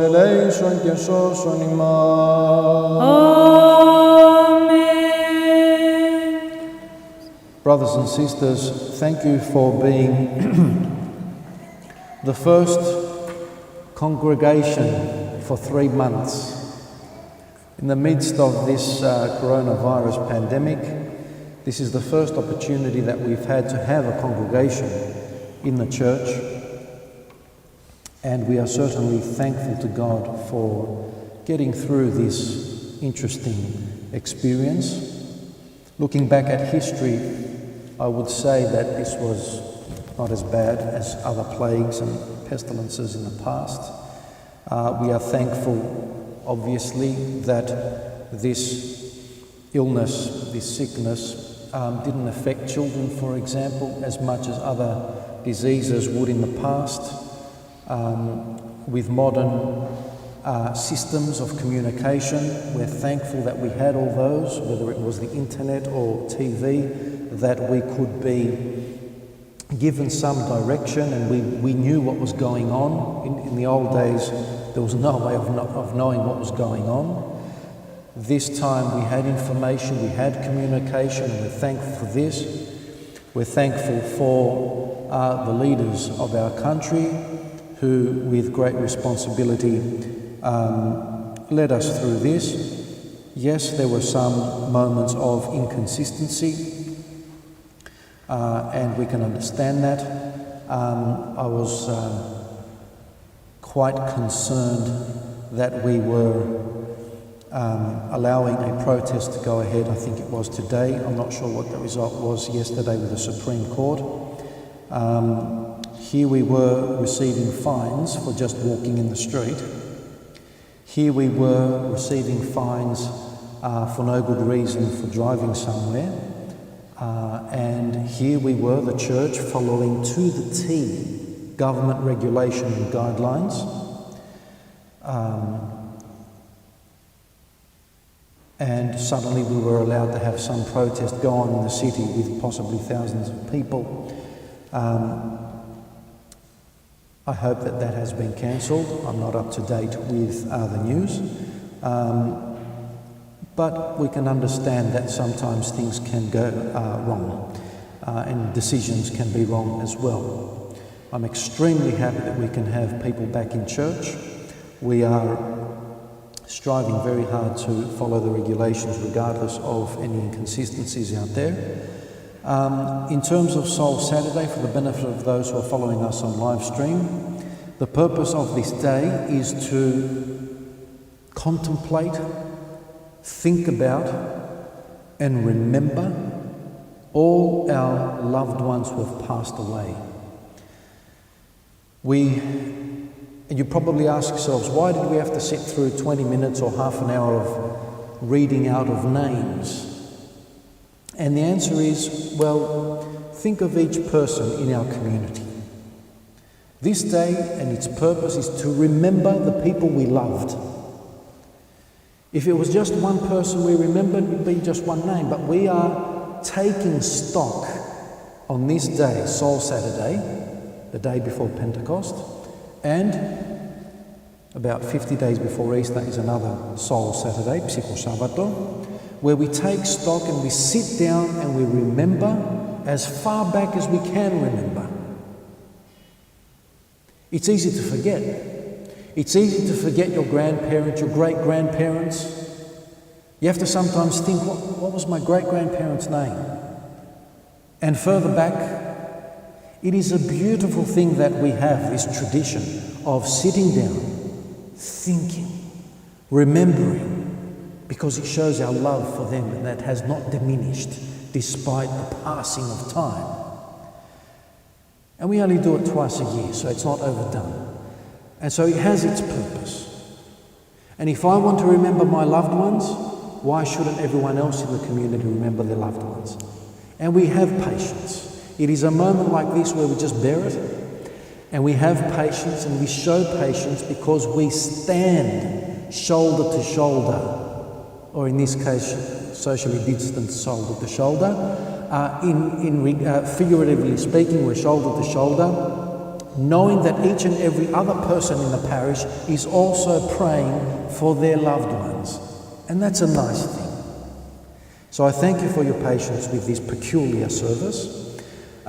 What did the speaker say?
Eleison και σώσον ημάς. Amen. Brothers and sisters, thank you for being the first congregation for 3 months. In the midst of this coronavirus pandemic, this is the first opportunity that we've had to have a congregation in the church. And we are certainly thankful to God for getting through this interesting experience. Looking back at history, I would say that this was not as bad as other plagues and pestilences in the past. We are thankful, obviously, that this illness, this sickness, didn't affect children, for example, as much as other diseases would in the past. With modern systems of communication, we're thankful that we had all those, whether it was the internet or TV, that we could be given some direction and we knew what was going on. In the old days, there was no way of knowing what was going on. This time we had information, we had communication, and we're thankful for this. We're thankful for the leaders of our country, who, with great responsibility, led us through this. Yes, there were some moments of inconsistency, and we can understand that. I was quite concerned that we were allowing a protest to go ahead. I think it was today. I'm not sure what the result was yesterday with the Supreme Court. Here we were receiving fines for just walking in the street. Here we were receiving fines for no good reason for driving somewhere. And here we were, the church, following to the T government regulation and guidelines. And suddenly we were allowed to have some protest go on in the city with possibly thousands of people. I hope that that has been cancelled. I'm not up to date with the news. But we can understand that sometimes things can go wrong and decisions can be wrong as well. I'm extremely happy that we can have people back in church. We are striving very hard to follow the regulations regardless of any inconsistencies out there. In terms of Soul Saturday, for the benefit of those who are following us on live stream, the purpose of this day is to contemplate, think about and remember all our loved ones who have passed away. And you probably ask yourselves, why did we have to sit through 20 minutes or half an hour of reading out of names? And the answer is, well, think of each person in our community. This day and its purpose is to remember the people we loved. If it was just one person we remembered, it would be just one name, but we are taking stock on this day, Soul Saturday, the day before Pentecost, and about 50 days before Easter is another Soul Saturday, Psycho Sabbato, where we take stock and we sit down and we remember as far back as we can remember. It's easy to forget. It's easy to forget your grandparents, your great-grandparents. You have to sometimes think, what was my great-grandparent's name? And further back, it is a beautiful thing that we have this tradition of sitting down, thinking, remembering, because it shows our love for them and that has not diminished despite the passing of time. And we only do it twice a year, so it's not overdone. And so it has its purpose. And if I want to remember my loved ones, why shouldn't everyone else in the community remember their loved ones? And we have patience. It is a moment like this where we just bear it, and we have patience, and we show patience because we stand shoulder to shoulder, or in this case, socially distanced shoulder to shoulder. Figuratively speaking, we're shoulder to shoulder knowing that each and every other person in the parish is also praying for their loved ones. And that's a nice thing. So I thank you for your patience with this peculiar service.